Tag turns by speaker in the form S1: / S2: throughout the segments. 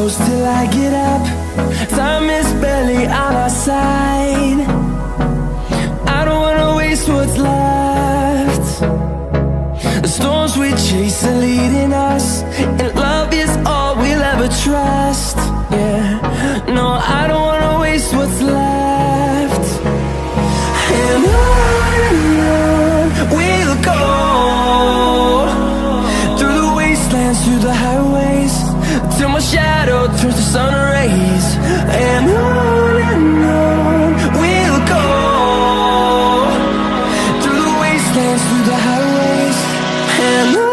S1: close till I get up. Time is barely on our side. I don't wanna waste what's left. The storms we chase are leading us, and love is all we'll ever trust. Yeah, no, I don't wanna waste what's left. And on we'll go, through the wastelands, through the highways, till my shadow turns to sun rays. And on we'll go, through the wastelands, through the highways, and on.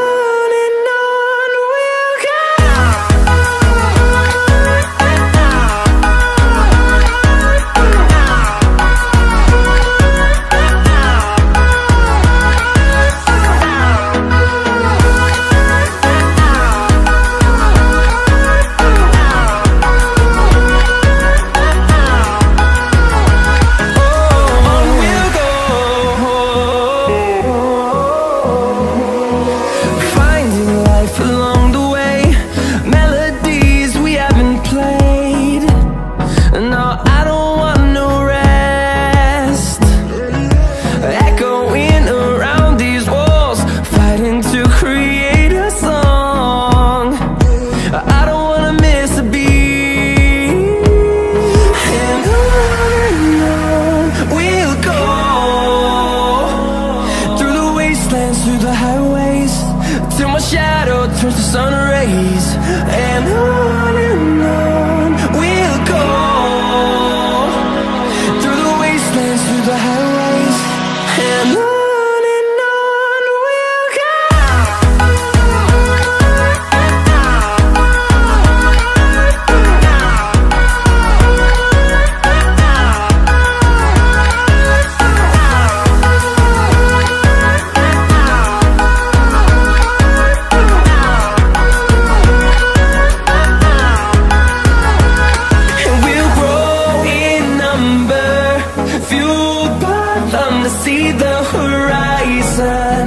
S1: See the horizon,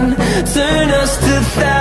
S1: turn us to thousands.